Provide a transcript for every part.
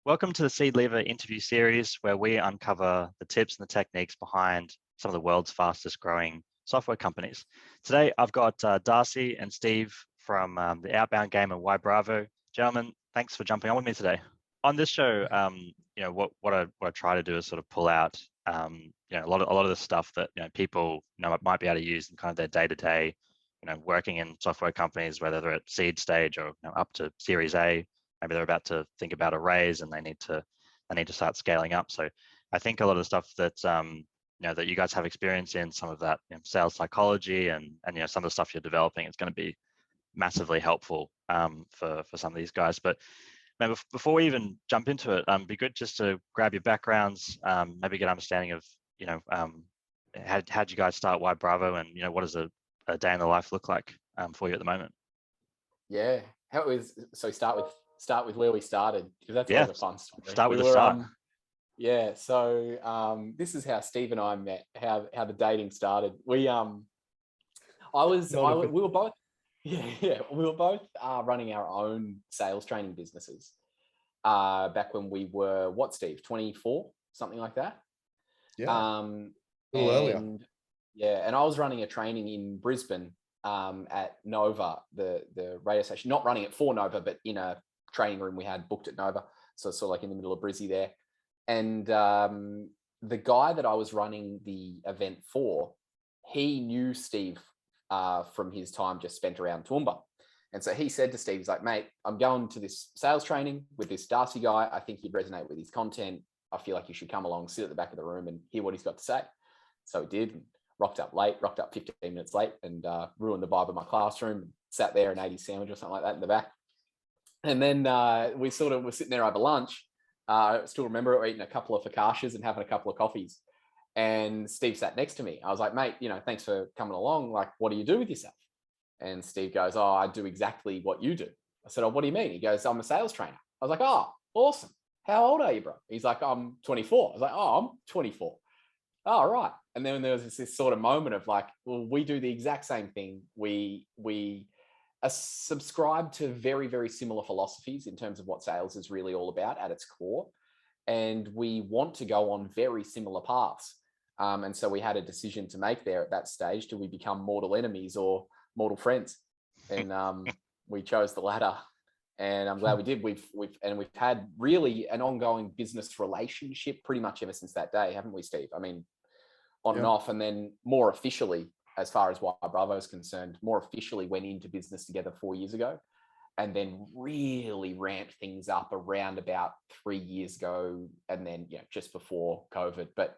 Welcome to the Seed Lever interview series, where we uncover the tips and the techniques behind some of the world's fastest growing software companies. Today, I've got Darcy and Steve from the Outbound Game and WhyBravo. Gentlemen, thanks for jumping on with me today. On this show, what I try to do is sort of pull out a lot of the stuff that people might be able to use in kind of their day-to-day, working in software companies, whether they're at seed stage or up to Series A. Maybe they're about to think about a raise and they need to start scaling up. So I think a lot of the stuff that that you guys have experience in, some of that sales psychology and some of the stuff you're developing, is going to be massively helpful for some of these guys. But maybe before we even jump into it, it'd be good just to grab your backgrounds, maybe get an understanding of how'd you guys start WhyBravo, and what does a day in the life look like for you at the moment? Yeah, how it was. So start with where we started, because that's always a fun story. Start with the start. So this is how Steve and I met. How the dating started. We were both running our own sales training businesses back when we were Steve, 24, something like that. Yeah. A little earlier. Yeah, and I was running a training in Brisbane at Nova, the radio station. Not running it for Nova, but in a training room we had booked at Nova, so sort of like in the middle of Brizzy there. And the guy that I was running the event for, he knew Steve from his time just spent around Toowoomba. And so he said to Steve, he's like, mate, I'm going to this sales training with this Darcy guy. I think he'd resonate with his content. I feel like you should come along, sit at the back of the room and hear what he's got to say. So he did, and rocked up 15 minutes late, and ruined the vibe of my classroom, sat there and ate his sandwich or something like that in the back. And then we sort of were sitting there over lunch. I still remember it, eating a couple of focaccias and having a couple of coffees. And Steve sat next to me. I was like, mate, thanks for coming along. Like, what do you do with yourself? And Steve goes, oh, I do exactly what you do. I said, oh, what do you mean? He goes, I'm a sales trainer. I was like, oh, awesome. How old are you, bro? He's like, I'm 24. I was like, oh, I'm 24. Oh, right. And then there was this sort of moment of like, well, we do the exact same thing. We subscribe to very, very similar philosophies in terms of what sales is really all about at its core. And we want to go on very similar paths. And so we had a decision to make there at that stage. Do we become mortal enemies or mortal friends? And we chose the latter. And I'm glad we did. We've had really an ongoing business relationship pretty much ever since that day, haven't we, Steve? I mean, on and off, and then more officially, as far as WhyBravo is concerned, more officially went into business together 4 years ago, and then really ramped things up around about 3 years ago, and then just before COVID. But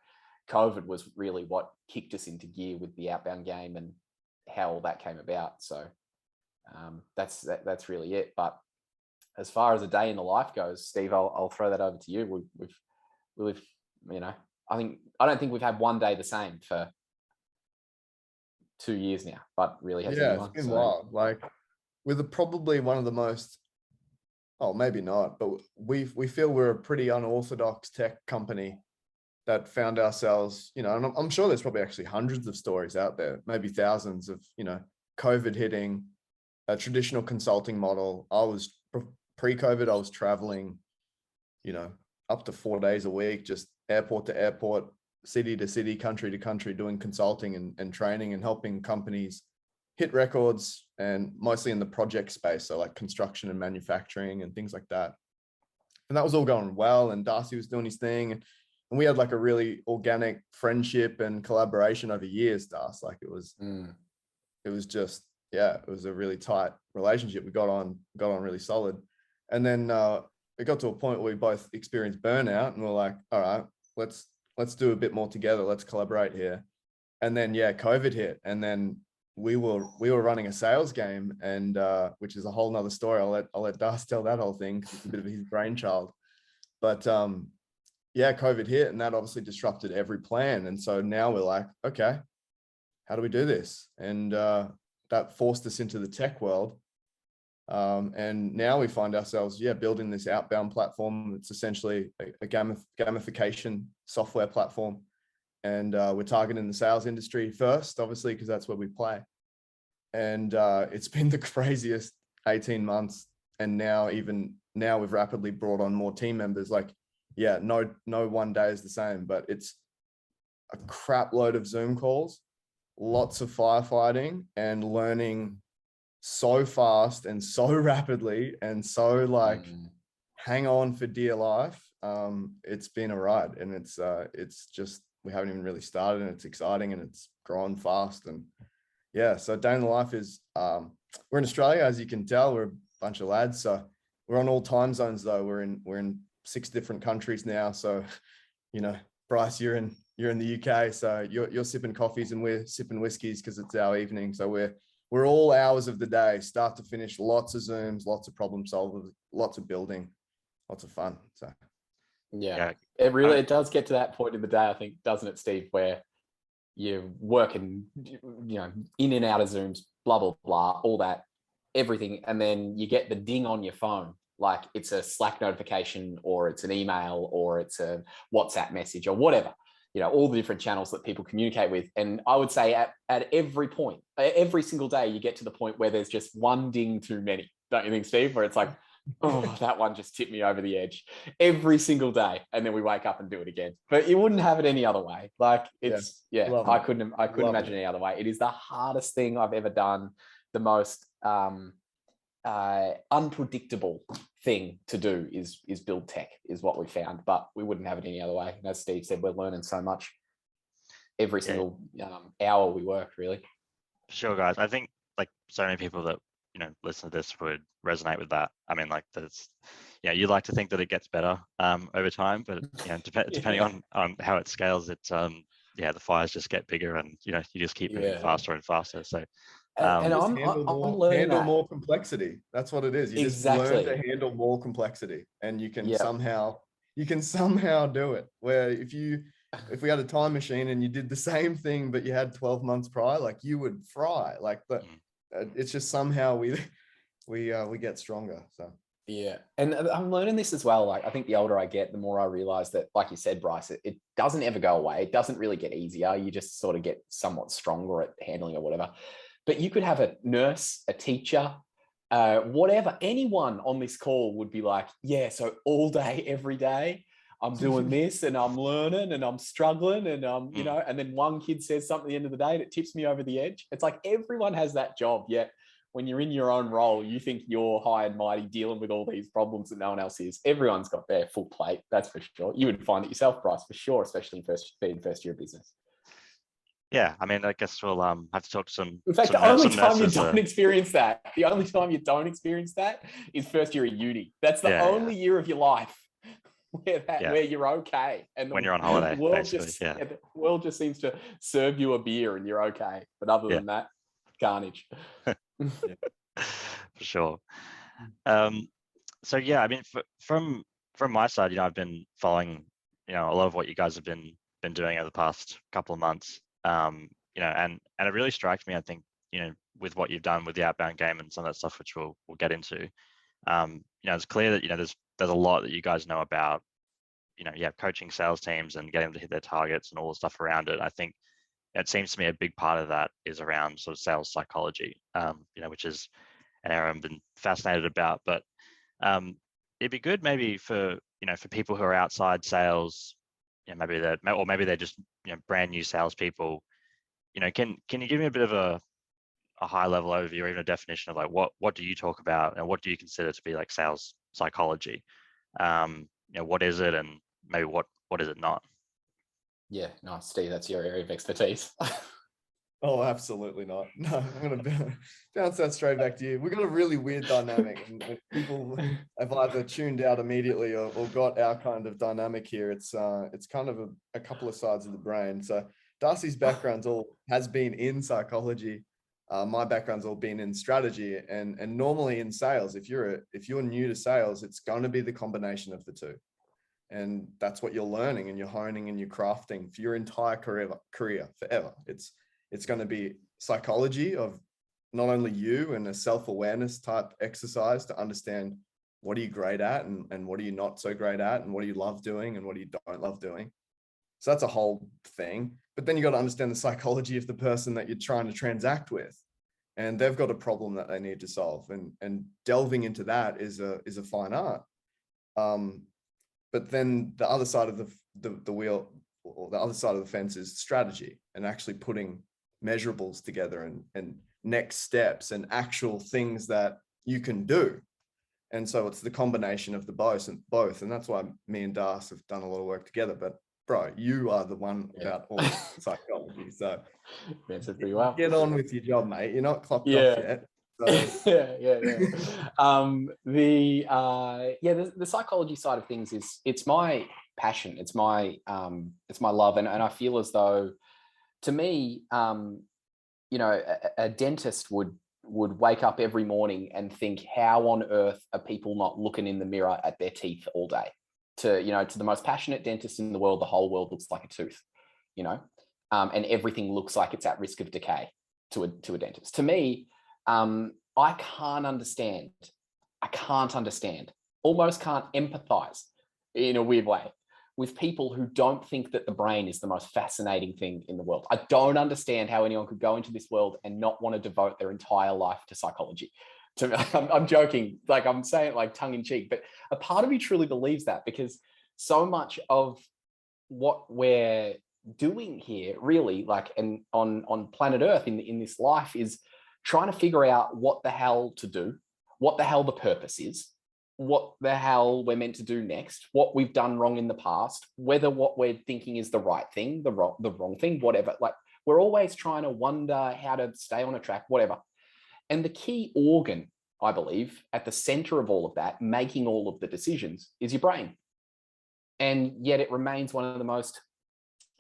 COVID was really what kicked us into gear with the Outbound Game and how all that came about. So that's really it. But as far as a day in the life goes, Steve, I'll throw that over to you. We've I don't think we've had one day the same for 2 years now, but really has anyone. It's been wild. Like, we're probably one of the most, maybe not, but we feel we're a pretty unorthodox tech company that found ourselves, and I'm sure there's probably actually hundreds of stories out there, maybe thousands of, COVID hitting, a traditional consulting model. Pre-COVID, I was traveling, up to 4 days a week, just airport to airport, city to city, country to country, doing consulting and training and helping companies hit records, and mostly in the project space. So like construction and manufacturing and things like that. And that was all going well. And Darcy was doing his thing. And we had like a really organic friendship and collaboration over years, Darcy. Like it was just, it was a really tight relationship. We got on really solid. And then it got to a point where we both experienced burnout, and we're like, all right, let's do a bit more together. Let's collaborate here. And then, COVID hit. And then we were running a sales game, and which is a whole nother story. I'll let Darcy tell that whole thing, because it's a bit of his brainchild. But COVID hit, and that obviously disrupted every plan. And so now we're like, okay, how do we do this? And that forced us into the tech world. And now we find ourselves, building this outbound platform. It's essentially a gamification software platform. And we're targeting the sales industry first, obviously, because that's where we play. And it's been the craziest 18 months And now we've rapidly brought on more team members. Like, yeah, no one day is the same, but it's a crap load of Zoom calls, lots of firefighting, and learning so fast and so rapidly, and so like hang on for dear life. It's been a ride, and it's just, we haven't even really started, and it's exciting, and it's growing fast. And yeah, so day in the life is, we're in Australia, as you can tell. We're a bunch of lads, so we're on all time zones though. We're in 6 different countries now. So, you know, Bryce, you're in the UK, so you're sipping coffees and we're sipping whiskeys because it's our evening. So we're all hours of the day, start to finish, lots of Zooms, lots of problem solvers, lots of building, lots of fun. So yeah. It does get to that point in the day, I think, doesn't it, Steve, where you're working, you know, in and out of Zooms, blah, blah, blah, all that, everything. And then you get the ding on your phone, like it's a Slack notification, or it's an email, or it's a WhatsApp message, or whatever, you know, all the different channels that people communicate with. And I would say at every point, every single day, you get to the point where there's just one ding too many, don't you think, Steve? Where it's like, oh, that one just tipped me over the edge every single day. And then we wake up and do it again. But you wouldn't have it any other way. Like, it's, I couldn't imagine any other way. It is the hardest thing I've ever done, the most unpredictable thing to do is build tech, is what we found. But we wouldn't have it any other way. And as Steve said, we're learning so much every single hour we work, really. For sure, guys. I think like so many people that, you know, listen to this would resonate with that. I mean, like, that's, yeah, you like to think that it gets better over time, but you know, depending on how it scales, it's the fires just get bigger, and you know, you just keep moving faster and faster. So and I'm learning handle that. more complexity. That's what it is. You just learn to handle more complexity, and you can somehow do it. Where if we had a time machine and you did the same thing, but you had 12 months prior, like, you would fry. Like, it's just somehow we get stronger. So yeah, and I'm learning this as well. Like, I think the older I get, the more I realize that, like you said, Bryce, it doesn't ever go away. It doesn't really get easier. You just sort of get somewhat stronger at handling or whatever. But you could have a nurse, a teacher, whatever, anyone on this call would be like, yeah, so all day, every day, I'm doing this, and I'm learning, and I'm struggling, and you know, and then one kid says something at the end of the day that tips me over the edge. It's like everyone has that job, yet when you're in your own role, you think you're high and mighty dealing with all these problems that no one else is. Everyone's got their full plate, that's for sure. You would find it yourself, Bryce, for sure, especially in first year of business. Yeah, I mean, I guess we'll have to talk to some. In fact, the only time you don't experience that, is first year of uni. That's the only year of your life where you're okay, and when you're on holiday, the world just seems to serve you a beer and you're okay. But other than that, carnage. For sure. So yeah, I mean, from my side, you know, I've been following, you know, a lot of what you guys have been doing over the past couple of months. You know, and it really strikes me, I think, you know, with what you've done with the outbound game and some of that stuff, which we'll get into. You know, it's clear that, you know, there's a lot that you guys know about, you know, coaching sales teams and getting them to hit their targets and all the stuff around it. I think it seems to me a big part of that is around sort of sales psychology, you know, which is an area I've been fascinated about. But it'd be good maybe for, you know, for people who are outside sales, you know, maybe they're just, you know, brand new salespeople. You know, can you give me a bit of a high level overview, or even a definition of like what do you talk about, and what do you consider to be like sales psychology? You know, what is it, and maybe what is it not? Yeah, nice, Steve. That's your area of expertise. Oh, absolutely not. No, I'm going to bounce that straight back to you. We've got a really weird dynamic, and people have either tuned out immediately or got our kind of dynamic here. It's kind of a couple of sides of the brain. So Darcy's background's all has been in psychology. My background's all been in strategy, and normally in sales, if you're new to sales, it's going to be the combination of the two. And that's what you're learning, and you're honing, and you're crafting for your entire career forever. It's going to be psychology of not only you, and a self-awareness type exercise to understand what are you great at, and what are you not so great at, and what do you love doing, and what do you don't love doing. So that's a whole thing. But then you got to understand the psychology of the person that you're trying to transact with. and they've got a problem that they need to solve, and delving into that is a fine art. But then the other side of the wheel, or the other side of the fence, is strategy, and actually putting measurables together, and next steps and actual things that you can do. And so it's the combination of the both, and that's why me and Darcy have done a lot of work together. But bro, you are the one about all psychology, so answered pretty well. Get on with your job, mate. You're not clocked off yet. So. The psychology side of things it's my passion. It's my love, and I feel as though, to me, a dentist would wake up every morning and think, how on earth are people not looking in the mirror at their teeth all day? To the most passionate dentist in the world, the whole world looks like a tooth, and everything looks like it's at risk of decay to a dentist. To me, I can't understand, almost can't empathize in a weird way with people who don't think that the brain is the most fascinating thing in the world. I don't understand how anyone could go into this world and not want to devote their entire life to psychology. I'm joking, like I'm saying it like tongue in cheek, but a part of me truly believes that, because so much of what we're doing here, really, like, and on planet Earth in this life, is trying to figure out what the hell to do, what the hell the purpose is, what the hell we're meant to do next, what we've done wrong in the past, whether what we're thinking is the right thing, the wrong thing, whatever. Like, we're always trying to wonder how to stay on a track, whatever. And the key organ, I believe, at the center of all of that, making all of the decisions, is your brain. And yet it remains one of the most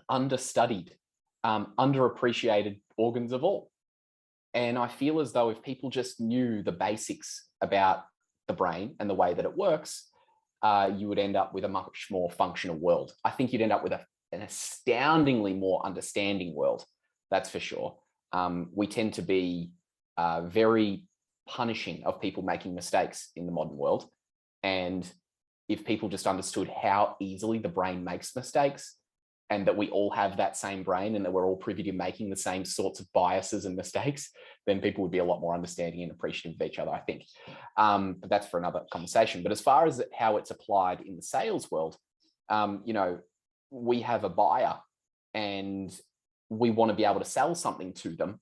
understudied, underappreciated organs of all. And I feel as though if people just knew the basics about the brain and the way that it works, you would end up with a much more functional world. I think you'd end up with an astoundingly more understanding world, that's for sure. We tend to be very punishing of people making mistakes in the modern world. And if people just understood how easily the brain makes mistakes, and that we all have that same brain, and that we're all privy to making the same sorts of biases and mistakes, then people would be a lot more understanding and appreciative of each other, I think. But that's for another conversation. But as far as how it's applied in the sales world, we have a buyer and we want to be able to sell something to them.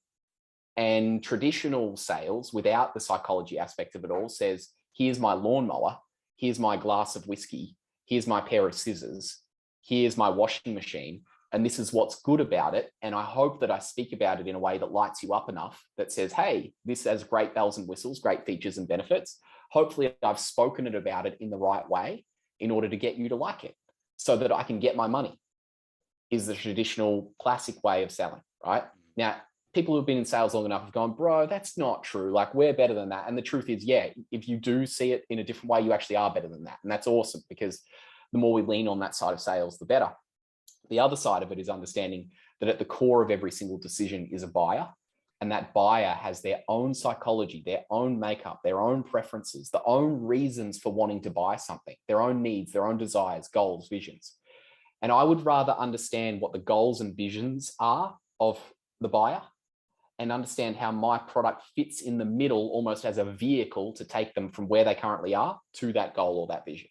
And traditional sales, without the psychology aspect of it all, says, here's my lawnmower, here's my glass of whiskey, here's my pair of scissors, here's my washing machine, and this is what's good about it. And I hope that I speak about it in a way that lights you up enough, that says, hey, this has great bells and whistles, great features and benefits. Hopefully I've spoken about it in the right way in order to get you to like it, so that I can get my money, is the traditional classic way of selling, right? Now, people who've been in sales long enough have gone, bro, that's not true. Like, we're better than that. And the truth is, yeah, if you do see it in a different way, you actually are better than that. And that's awesome, because the more we lean on that side of sales, the better. The other side of it is understanding that at the core of every single decision is a buyer, and that buyer has their own psychology, their own makeup, their own preferences, their own reasons for wanting to buy something, their own needs, their own desires, goals, visions. And I would rather understand what the goals and visions are of the buyer, and understand how my product fits in the middle, almost as a vehicle to take them from where they currently are to that goal or that vision.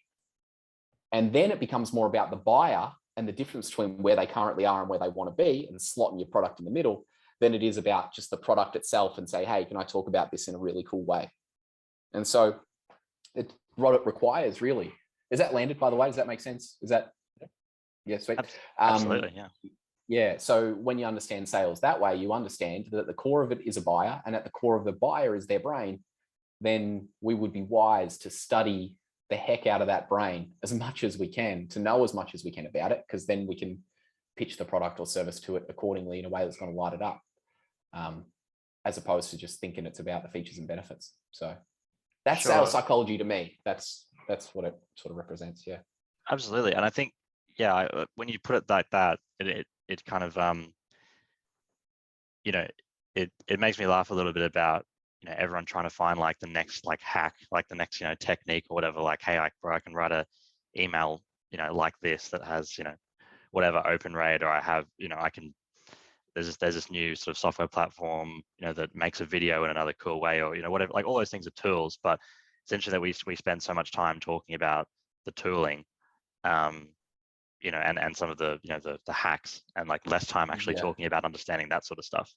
And then it becomes more about the buyer and the difference between where they currently are and where they want to be, and slotting your product in the middle, than it is about just the product itself and say, hey, can I talk about this in a really cool way? And so it's what it requires, really. Is that landed, by the way? Does that make sense? Is that, yeah, sweet. Absolutely, yeah. Yeah, so when you understand sales that way, you understand that at the core of it is a buyer, and at the core of the buyer is their brain. Then we would be wise to study the heck out of that brain as much as we can, to know as much as we can about it, because then we can pitch the product or service to it accordingly in a way that's going to light it up, as opposed to just thinking it's about the features and benefits. So that's sales psychology to me. That's what it sort of represents. Yeah, absolutely. And I think, yeah, when you put it like that, it kind of it makes me laugh a little bit about everyone trying to find like the next hack, like the next technique or whatever. Like, hey, I can write a email like this that has whatever open rate, or I have I can there's this new sort of software platform, that makes a video in another cool way, or whatever. Like all those things are tools, but it's interesting that we spend so much time talking about the tooling, and some of the the hacks, and like less time actually talking about understanding that sort of stuff.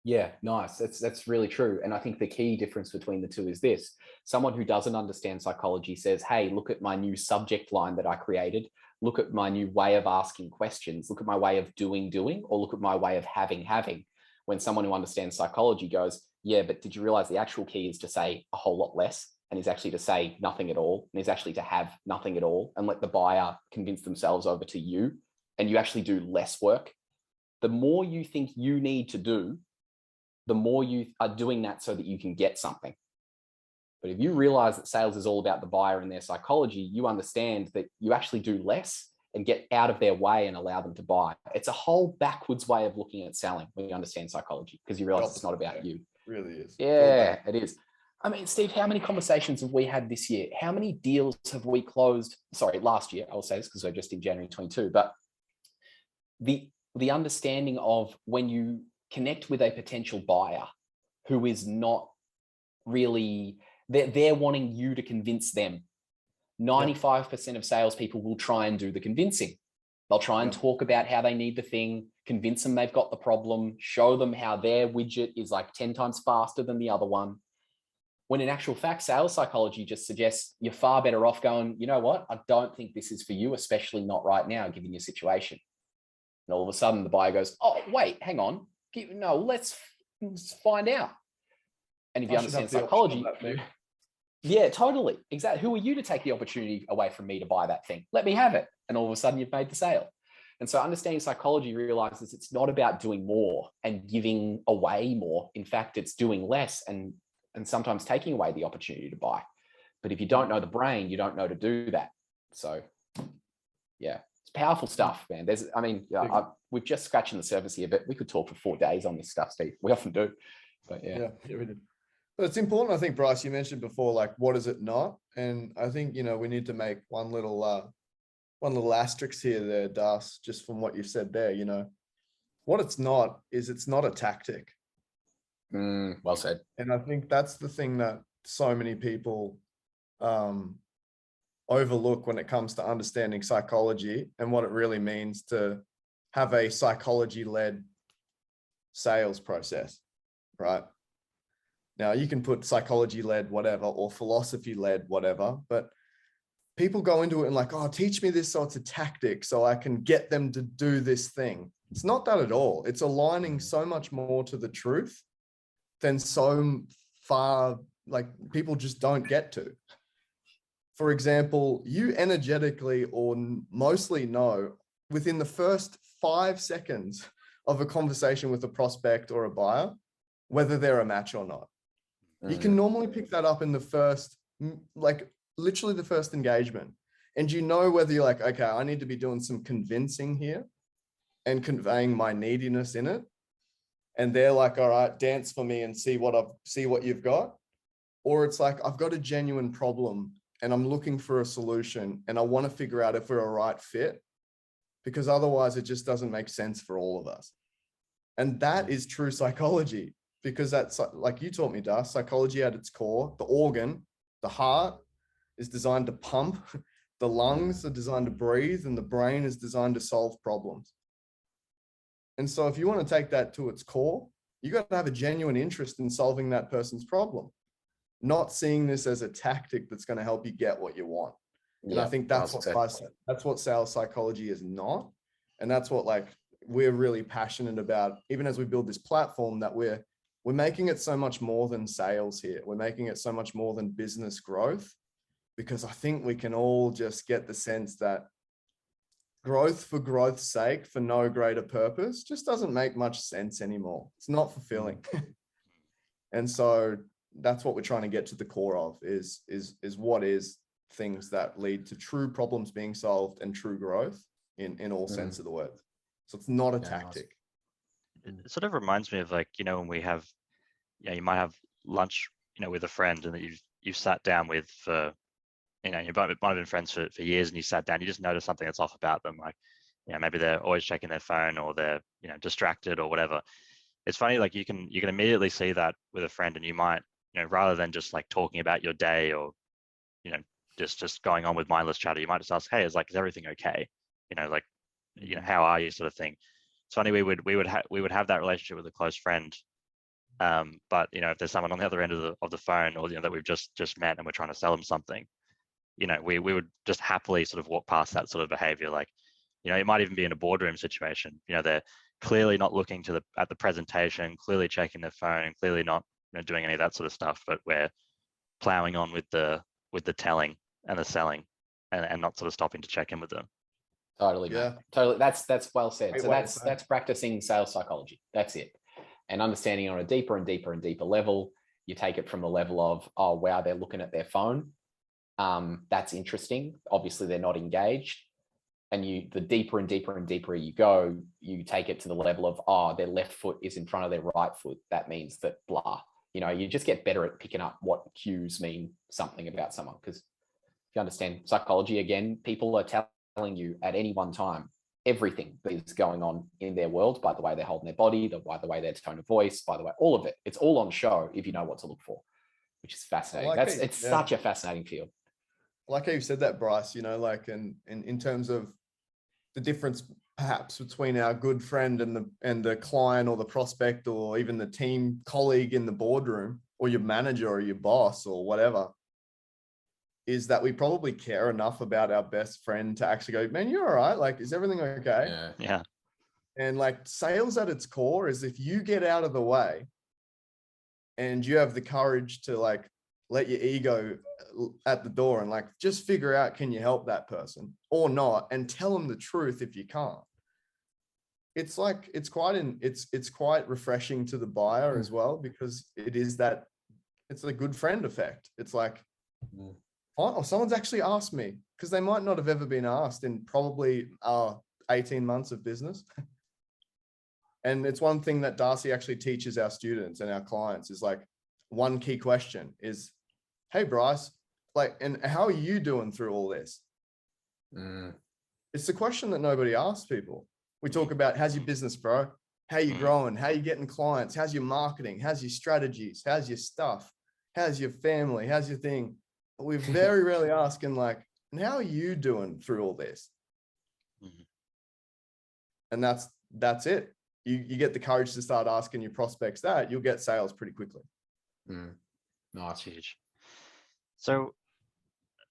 Yeah, nice. That's really true. And I think the key difference between the two is this. Someone who doesn't understand psychology says, hey, look at my new subject line that I created. Look at my new way of asking questions. Look at my way of doing, or look at my way of having. When someone who understands psychology goes, yeah, but did you realize the actual key is to say a whole lot less, and is actually to say nothing at all, and is actually to have nothing at all, and let the buyer convince themselves over to you, and you actually do less work. The more you think you need to do, the more you are doing that so that you can get something. But if you realize that sales is all about the buyer and their psychology, you understand that you actually do less and get out of their way and allow them to buy. It's a whole backwards way of looking at selling when you understand psychology, because you realize it's not about you. It really is. Yeah, it is. I mean, Steve, how many conversations have we had this year? How many deals have we closed? Sorry, last year, I'll say this because we're just in January 22, but the understanding of when you connect with a potential buyer who is not really, they're wanting you to convince them. 95% of salespeople will try and do the convincing. They'll try and talk about how they need the thing, convince them they've got the problem, show them how their widget is like 10 times faster than the other one. When in actual fact, sales psychology just suggests you're far better off going, you know what, I don't think this is for you, especially not right now, given your situation. And all of a sudden the buyer goes, oh, wait, hang on. No, let's find out. And if you understand psychology, yeah, totally. Exactly. Who are you to take the opportunity away from me to buy that thing? Let me have it. And all of a sudden you've made the sale. And so understanding psychology realizes it's not about doing more and giving away more. In fact, it's doing less and sometimes taking away the opportunity to buy. But if you don't know the brain, you don't know to do that. So yeah, it's powerful stuff, man. We've just scratching the surface here, but we could talk for 4 days on this stuff, Steve. We often do. But yeah, we did. But it's important, I think, Bryce, you mentioned before, like, what is it not? And I think, we need to make one little asterisk here there, Das, just from what you've said there, what it's not is it's not a tactic. Well said. And I think that's the thing that so many people overlook when it comes to understanding psychology and what it really means to have a psychology-led sales process, right? Now, you can put psychology-led whatever or philosophy-led whatever, but people go into it and like, oh, teach me this so it's a tactic so I can get them to do this thing. It's not that at all. It's aligning so much more to the truth than so far, like, people just don't get to. For example, you energetically or mostly know within the first 5 seconds of a conversation with a prospect or a buyer whether they're a match or not. You can normally pick that up in the first, like literally the first engagement. And whether you're like, okay, I need to be doing some convincing here and conveying my neediness in it. And they're like, all right, dance for me and see what you've got. Or it's like, I've got a genuine problem and I'm looking for a solution and I want to figure out if we're a right fit, because otherwise it just doesn't make sense for all of us. And that is true psychology. Because that's, like you taught me, Das, psychology at its core, the organ, the heart is designed to pump, the lungs are designed to breathe, and the brain is designed to solve problems. And so if you want to take that to its core, you got to have a genuine interest in solving that person's problem, not seeing this as a tactic that's going to help you get what you want. And I think that's what sales psychology is not. And that's what, like, we're really passionate about, even as we build this platform, that we're making it so much more than sales here. We're making it so much more than business growth, because I think we can all just get the sense that growth for growth's sake, for no greater purpose, just doesn't make much sense anymore. It's not fulfilling. And so that's what we're trying to get to the core of is what is things that lead to true problems being solved and true growth in all sense of the word. So it's not a tactic. It sort of reminds me of, like, when we have, you might have lunch, with a friend, and that you've sat down with for, you might have been friends for years, and you sat down, you just notice something that's off about them. Like, maybe they're always checking their phone, or they're, distracted or whatever. It's funny, like you can immediately see that with a friend, and you might, rather than just like talking about your day, or, just going on with mindless chatter, you might just ask, hey, is everything okay? How are you, sort of thing. It's funny, we would have that relationship with a close friend. But if there's someone on the other end of the phone, or that we've just met and we're trying to sell them something, we would just happily sort of walk past that sort of behavior. Like, it might even be in a boardroom situation. They're clearly not looking at the presentation, clearly checking their phone, clearly not doing any of that sort of stuff, but we're plowing on with the telling and the selling, and not sort of stopping to check in with them. Totally, Yeah. mate. Totally. That's well said. Great So way to say. that's practicing sales psychology. That's it. And understanding on a deeper and deeper and deeper level. You take it from the level of, oh wow, they're looking at their phone. That's interesting. Obviously, they're not engaged. And the deeper and deeper and deeper you go, you take it to the level of, oh, their left foot is in front of their right foot. That means that blah. You just get better at picking up what cues mean something about someone. Because if you understand psychology, again, people are telling you at any one time everything that is going on in their world, by the way they're holding their body, by the way their tone of voice, by the way, all of it. It's all on show if you know what to look for, which is fascinating. It's such a fascinating field. Like how you said that, Bryce, in terms of the difference perhaps between our good friend and the client, or the prospect, or even the team colleague in the boardroom, or your manager or your boss or whatever, is that we probably care enough about our best friend to actually go, man, you're all right. Like, is everything okay? Yeah. And like, sales at its core is, if you get out of the way and you have the courage to like let your ego at the door and like just figure out, can you help that person or not, and tell them the truth if you can't. It's like, it's quite refreshing to the buyer as well, because it's a good friend effect. It's like, oh, someone's actually asked me, because they might not have ever been asked in probably 18 months of business. And it's one thing that Darcy actually teaches our students and our clients, is like, one key question is, hey, Bryce, like, and how are you doing through all this? It's the question that nobody asks people. We talk about, how's your business, bro? How you growing? How you getting clients? How's your marketing? How's your strategies? How's your stuff? How's your family? How's your thing? But we're very rarely asking like, and how are you doing through all this? And that's it. You get the courage to start asking your prospects that, you'll get sales pretty quickly. No, that's huge. So,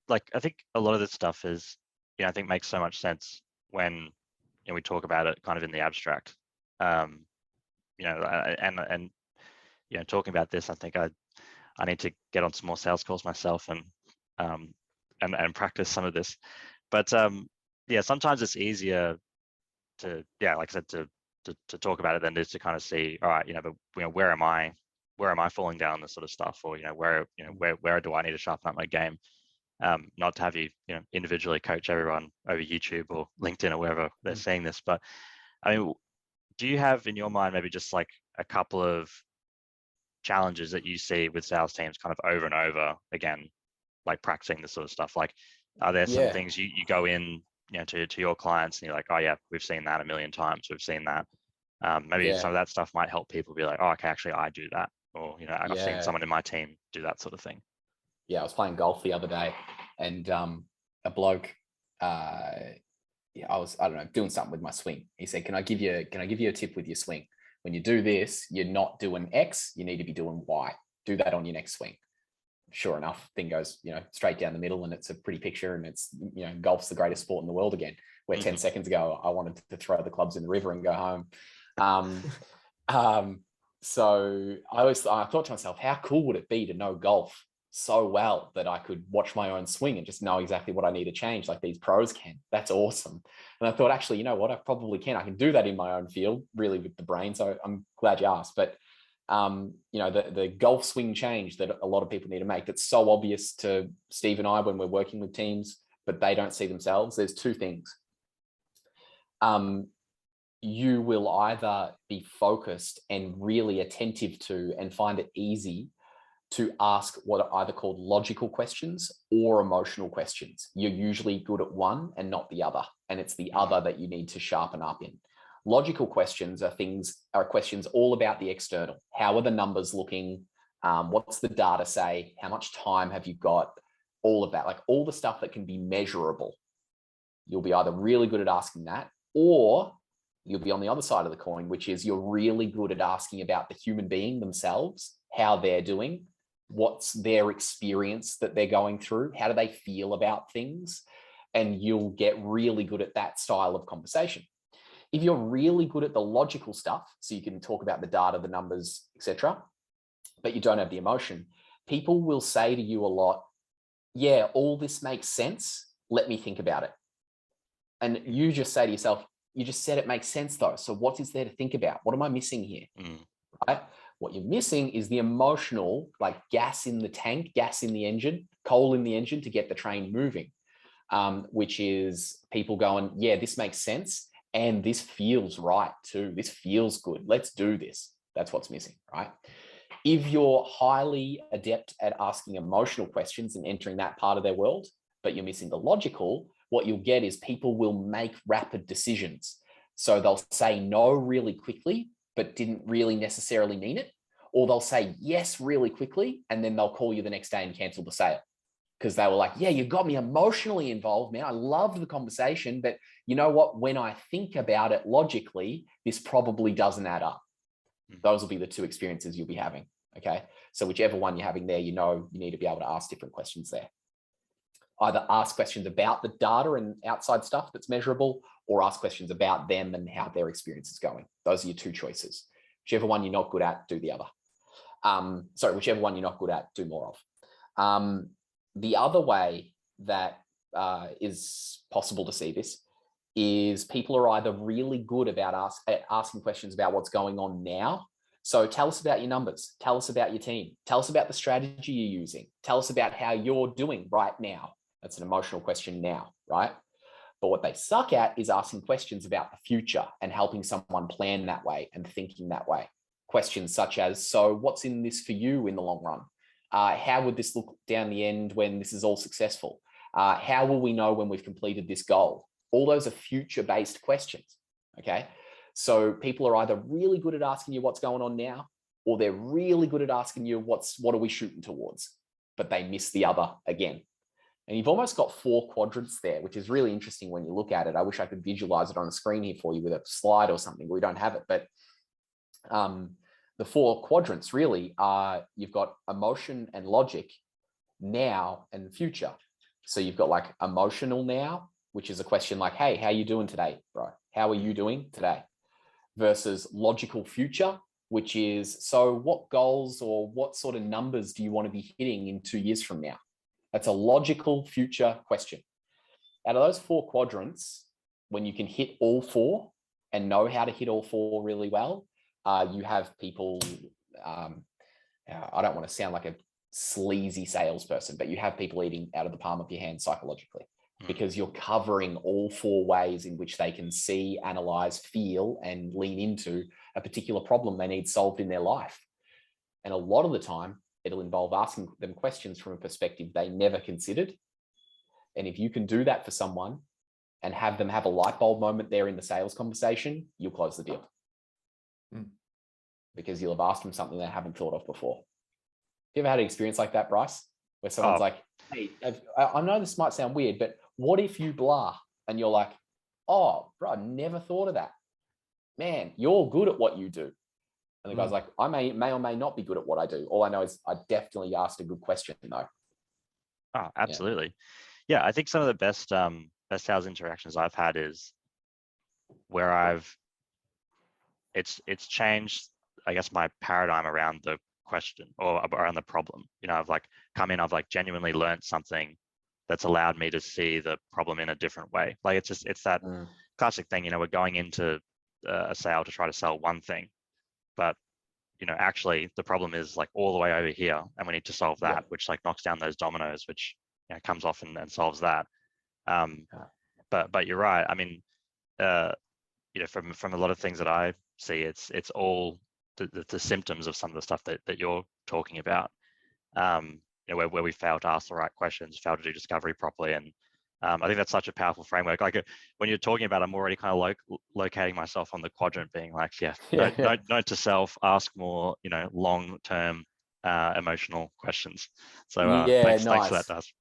like, I think a lot of this stuff is, I think makes so much sense when we talk about it kind of in the abstract. And talking about this, I think I need to get on some more sales calls myself and practice some of this. But sometimes it's easier to, like I said, to talk about it than it is to kind of see, all right, but where am I falling down, this sort of stuff, or where do I need to sharpen up my game? Not to have you individually coach everyone over YouTube or LinkedIn or wherever they're seeing this, but I mean, do you have in your mind maybe just like a couple of challenges that you see with sales teams kind of over and over again, like practicing this sort of stuff? Like, are there some things you go in to your clients and you're like, oh yeah, we've seen that a million times, we've seen that. Maybe some of that stuff might help people be like, oh, okay, actually I do that, or I've seen someone in my team do that sort of thing. I was playing golf the other day, and a bloke, I was, I don't know, doing something with my swing. He said, can I give you a tip with your swing? When you do this, you're not doing X, you need to be doing Y. Do that on your next swing. Sure enough, thing goes, straight down the middle, and it's a pretty picture, and it's, golf's the greatest sport in the world again, where 10 seconds ago, I wanted to throw the clubs in the river and go home. So I thought to myself, how cool would it be to know golf so well that I could watch my own swing and just know exactly what I need to change, like these pros can? That's awesome. And I thought, actually, you know what? I probably can. I can do that in my own field, really, with the brain. So I'm glad you asked. But the golf swing change that a lot of people need to make, that's so obvious to Steve and I when we're working with teams, but they don't see themselves. There's two things. You will either be focused and really attentive to and find it easy to ask what are either called logical questions or emotional questions. You're usually good at one and not the other, and it's the other that you need to sharpen up in. Logical questions are questions all about the external. How are the numbers looking? What's the data say? How much time have you got? All of that, like all the stuff that can be measurable. You'll be either really good at asking that, or you'll be on the other side of the coin, which is you're really good at asking about the human being themselves, how they're doing, what's their experience that they're going through, how do they feel about things, and you'll get really good at that style of conversation. If you're really good at the logical stuff, so you can talk about the data, the numbers, etc., but you don't have the emotion, people will say to you a lot, yeah, all this makes sense, let me think about it. And you just say to yourself, you just said it makes sense though, so what is there to think about? What am I missing here? Right? What you're missing is the emotional, like gas in the tank, gas in the engine, coal in the engine to get the train moving, which is people going, yeah, this makes sense. And this feels right too. This feels good. Let's do this. That's what's missing, right? If you're highly adept at asking emotional questions and entering that part of their world, but you're missing the logical, what you'll get is people will make rapid decisions. So they'll say no really quickly, but didn't really necessarily mean it. Or they'll say yes really quickly, and then they'll call you the next day and cancel the sale. Because they were like, yeah, you got me emotionally involved, man. I loved the conversation, but you know what? When I think about it logically, this probably doesn't add up. Those will be the two experiences you'll be having, okay? So whichever one you're having there, you know you need to be able to ask different questions there. Either ask questions about the data and outside stuff that's measurable, or ask questions about them and how their experience is going. Those are your two choices. Whichever one you're not good at, do the other. Whichever one you're not good at, do more of. The other way that is possible to see this is people are either really good about asking questions about what's going on now. So tell us about your numbers. Tell us about your team. Tell us about the strategy you're using. Tell us about how you're doing right now. That's an emotional question now, right? But what they suck at is asking questions about the future and helping someone plan that way and thinking that way. Questions such as, so what's in this for you in the long run? How would this look down the end when this is all successful? How will we know when we've completed this goal? All those are future-based questions, okay? So people are either really good at asking you what's going on now, or they're really good at asking you what are we shooting towards, but they miss the other again. And you've almost got 4 quadrants there, which is really interesting when you look at it. I wish I could visualize it on a screen here for you with a slide or something. We don't have it, but the 4 quadrants really are, you've got emotion and logic, now and future. So you've got like emotional now, which is a question like, hey, how you doing today, bro? How are you doing today? Versus logical future, which is, so what goals or what sort of numbers do you want to be hitting in 2 years from now? That's a logical future question. Out of those 4 quadrants, when you can hit all 4 and know how to hit all 4 really well, you have people, I don't want to sound like a sleazy salesperson, but you have people eating out of the palm of your hand psychologically, because you're covering all 4 ways in which they can see, analyze, feel, and lean into a particular problem they need solved in their life. And a lot of the time, it'll involve asking them questions from a perspective they never considered. And if you can do that for someone and have them have a light bulb moment there in the sales conversation, you'll close the deal. Because you'll have asked them something they haven't thought of before. Have you ever had an experience like that, Bryce? Where someone's like, hey, I know this might sound weird, but what if you blah? And you're like, oh, bro, I never thought of that. Man, you're good at what you do. And the guy's like, I may or may not be good at what I do. All I know is I definitely asked a good question though. Oh, absolutely. Yeah, I think some of the best sales interactions I've had is where it's changed, I guess, my paradigm around the question or around the problem. You know, I've like come in, I've like genuinely learned something that's allowed me to see the problem in a different way. Like it's that classic thing, you know, we're going into a sale to try to sell one thing, but you know, actually the problem is like all the way over here and we need to solve that, which like knocks down those dominoes, which, you know, comes off and solves that. But you're right. I mean, you know, from a lot of things that I see, it's all the symptoms of some of the stuff that you're talking about. where we fail to ask the right questions, fail to do discovery properly. And I think that's such a powerful framework. Like when you're talking about, I'm already kind of locating myself on the quadrant, being like, note to self, ask more, long-term emotional questions. So thanks for that, Darcy.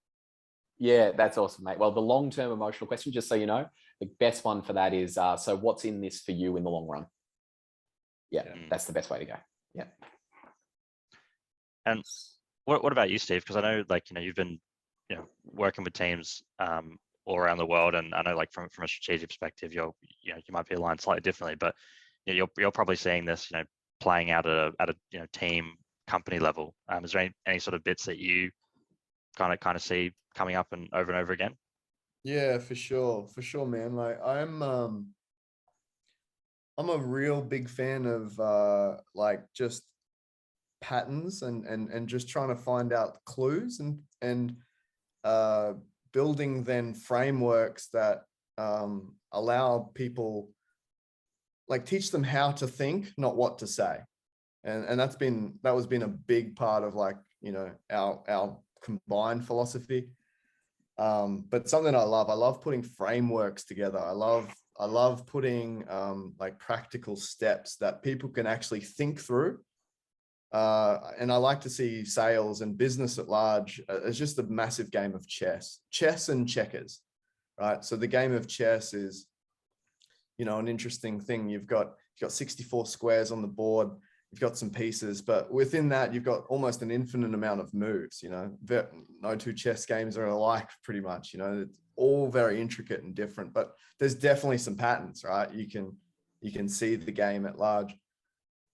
Yeah, that's awesome, mate. Well, the long-term emotional question, just so you know, the best one for that is, so what's in this for you in the long run? Yeah, that's the best way to go. Yeah. And what about you, Steve? Because I know, you've been, working with teams all around the world, and I know, from a strategic perspective, you might be aligned slightly differently, but you're probably seeing this, playing out at a team company level. Is there any sort of bits that you kind of see coming up and over again? Yeah, for sure, man. Like I'm a real big fan of just patterns and just trying to find out clues and building then frameworks that allow people, teach them how to think, not what to say. And that was been a big part of our combined philosophy. But something I love putting frameworks together. I love putting practical steps that people can actually think through. And I like to see sales and business at large as just a massive game of chess and checkers, right? So the game of chess is, an interesting thing. You've got 64 squares on the board. You've got some pieces, but within that, you've got almost an infinite amount of moves. No two chess games are alike, pretty much. It's all very intricate and different, but there's definitely some patterns, right? You can see the game at large.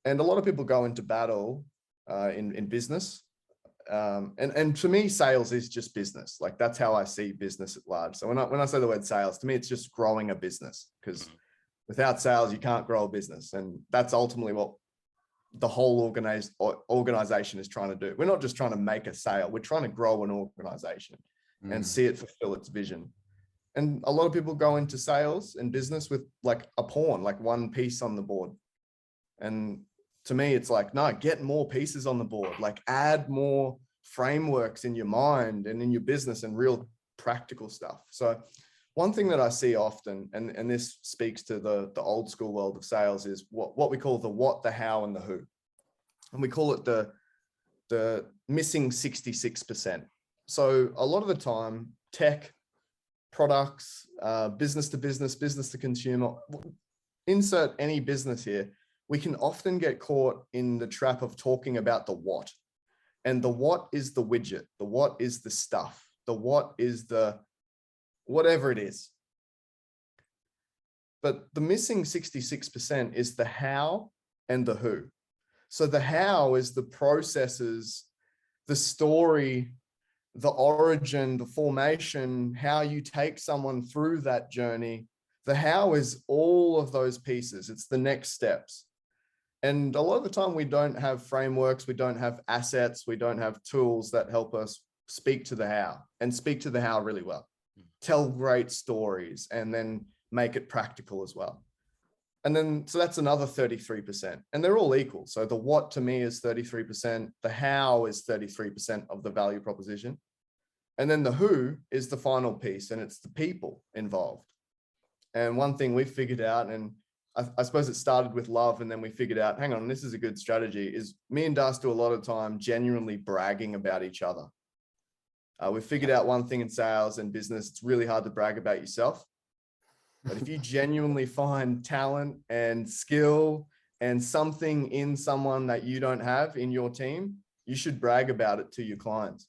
And a lot of people go into battle in business. And to me, sales is just business. That's how I see business at large. So when I say the word sales, to me, it's just growing a business, because without sales, you can't grow a business. And that's ultimately what the whole organization is trying to do. We're not just trying to make a sale. We're trying to grow an organization and see it fulfill its vision. And a lot of people go into sales and business with a pawn, one piece on the board. And to me, it's no, get more pieces on the board, add more frameworks in your mind and in your business and real practical stuff. So one thing that I see often, and this speaks to the old school world of sales, is what we call the what, the how, and the who. And we call it the missing 66%. So a lot of the time, tech, products, business to business, business to consumer, insert any business here, we can often get caught in the trap of talking about the what. And the what is the widget, the what is the stuff, the what is the whatever it is. But the missing 66% is the how and the who. So the how is the processes, the story, the origin, the formation, how you take someone through that journey. The how is all of those pieces. It's the next steps. And a lot of the time we don't have frameworks, we don't have assets, we don't have tools that help us speak to the how, and speak to the how really well. Tell great stories and then make it practical as well. And then, so that's another 33%, and they're all equal. So the what to me is 33%, the how is 33% of the value proposition. And then the who is the final piece, and it's the people involved. And one thing we figured out, and I suppose it started with love, and then we figured out, hang on, this is a good strategy, is me and Darcy do a lot of time genuinely bragging about each other. We figured out one thing in sales and business, it's really hard to brag about yourself. But if you genuinely find talent and skill and something in someone that you don't have in your team, you should brag about it to your clients.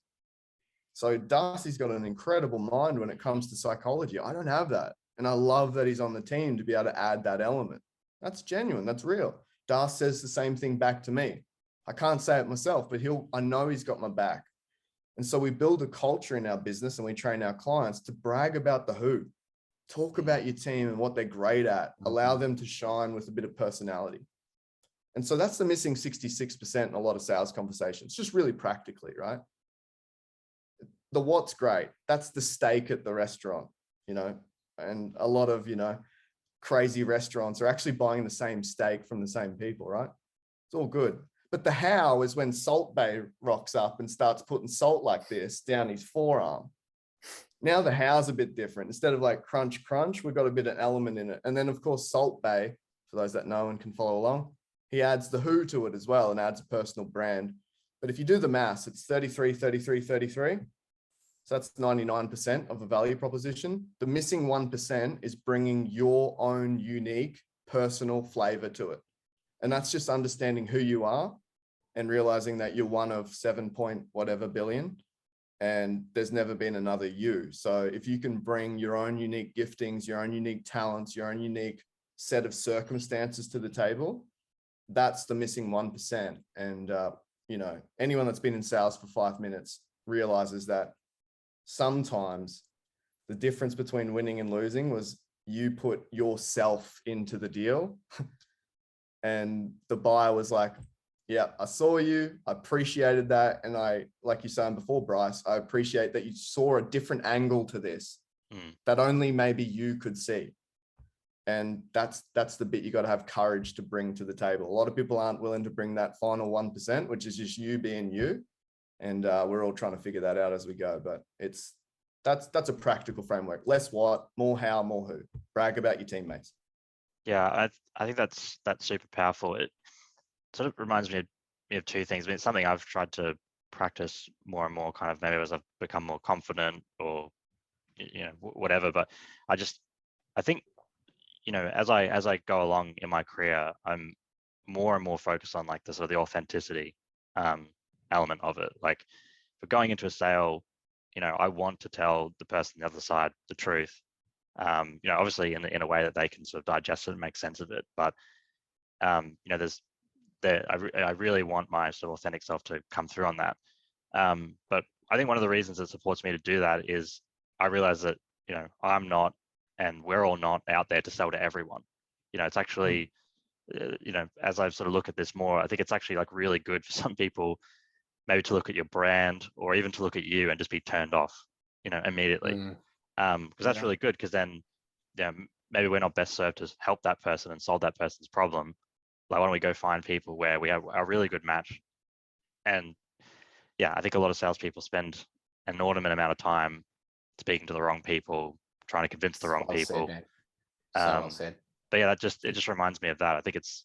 So Darcy's got an incredible mind when it comes to psychology. I don't have that. And I love that he's on the team to be able to add that element. That's genuine. That's real. Darcy says the same thing back to me. I can't say it myself, but I know he's got my back. And so we build a culture in our business and we train our clients to brag about the who. Talk about your team and what they're great at. Allow them to shine with a bit of personality. And so that's the missing 66% in a lot of sales conversations, just really practically, right? The what's great. That's the steak at the restaurant, and a lot of, crazy restaurants are actually buying the same steak from the same people, right? It's all good. But the how is when Salt Bay rocks up and starts putting salt like this down his forearm. Now the how's a bit different. Instead of like crunch, crunch, we've got a bit of element in it. And then of course, Salt Bay, for those that know and can follow along, he adds the who to it as well and adds a personal brand. But if you do the maths, it's 33, 33, 33. So that's 99% of a value proposition. The missing 1% is bringing your own unique personal flavor to it. And that's just understanding who you are and realizing that you're one of 7 point whatever billion, and there's never been another you. So if you can bring your own unique giftings, your own unique talents, your own unique set of circumstances to the table, that's the missing 1%. And, you know, anyone that's been in sales for 5 minutes realizes that sometimes the difference between winning and losing was you put yourself into the deal. And the buyer was like, yeah, I saw you, I appreciated that. And I, like you saying before, Bryce, I appreciate that you saw a different angle to this that only maybe you could see. And that's the bit you got to have courage to bring to the table. A lot of people aren't willing to bring that final 1%, which is just you being you. And we're all trying to figure that out as we go. But that's a practical framework. Less what, more how, more who. Brag about your teammates. Yeah, I think that's super powerful. It sort of reminds me of two things. I mean, it's something I've tried to practice more and more, kind of maybe as I've become more confident or, you know, whatever. But I think, you know, as I go along in my career, I'm more and more focused on like the sort of the authenticity element of it. Like, for going into a sale, you know, I want to tell the person on the other side the truth. You know, obviously in a way that they can sort of digest it and make sense of it. But you know, I really want my sort of authentic self to come through on that. But I think one of the reasons that supports me to do that is I realize that, you know, I'm not, and we're all not out there to sell to everyone. You know, it's actually, you know, as I've sort of looked at this more, I think it's actually like really good for some people maybe to look at your brand or even to look at you and just be turned off, you know, immediately. Because that's really good, because then, you know, maybe we're not best served to help that person and solve that person's problem. Like, why don't we go find people where we have a really good match? And yeah, I think a lot of salespeople spend an inordinate amount of time speaking to the wrong people, trying to convince the wrong people. So well said. But yeah, it just reminds me of that. I think it's,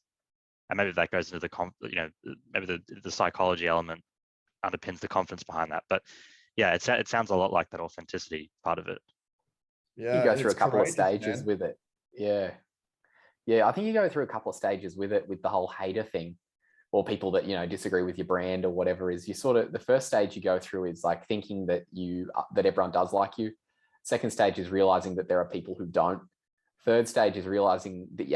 and maybe that goes into you know, maybe the psychology element underpins the confidence behind that. But yeah, it sounds a lot like that authenticity part of it. Yeah, you go through a couple of stages with it. Yeah, I think you go through a couple of stages with it, with the whole hater thing, or people that, you know, disagree with your brand or whatever. Is you sort of, the first stage you go through is like thinking that that everyone does like you. Second stage is realizing that there are people who don't. Third stage is realizing that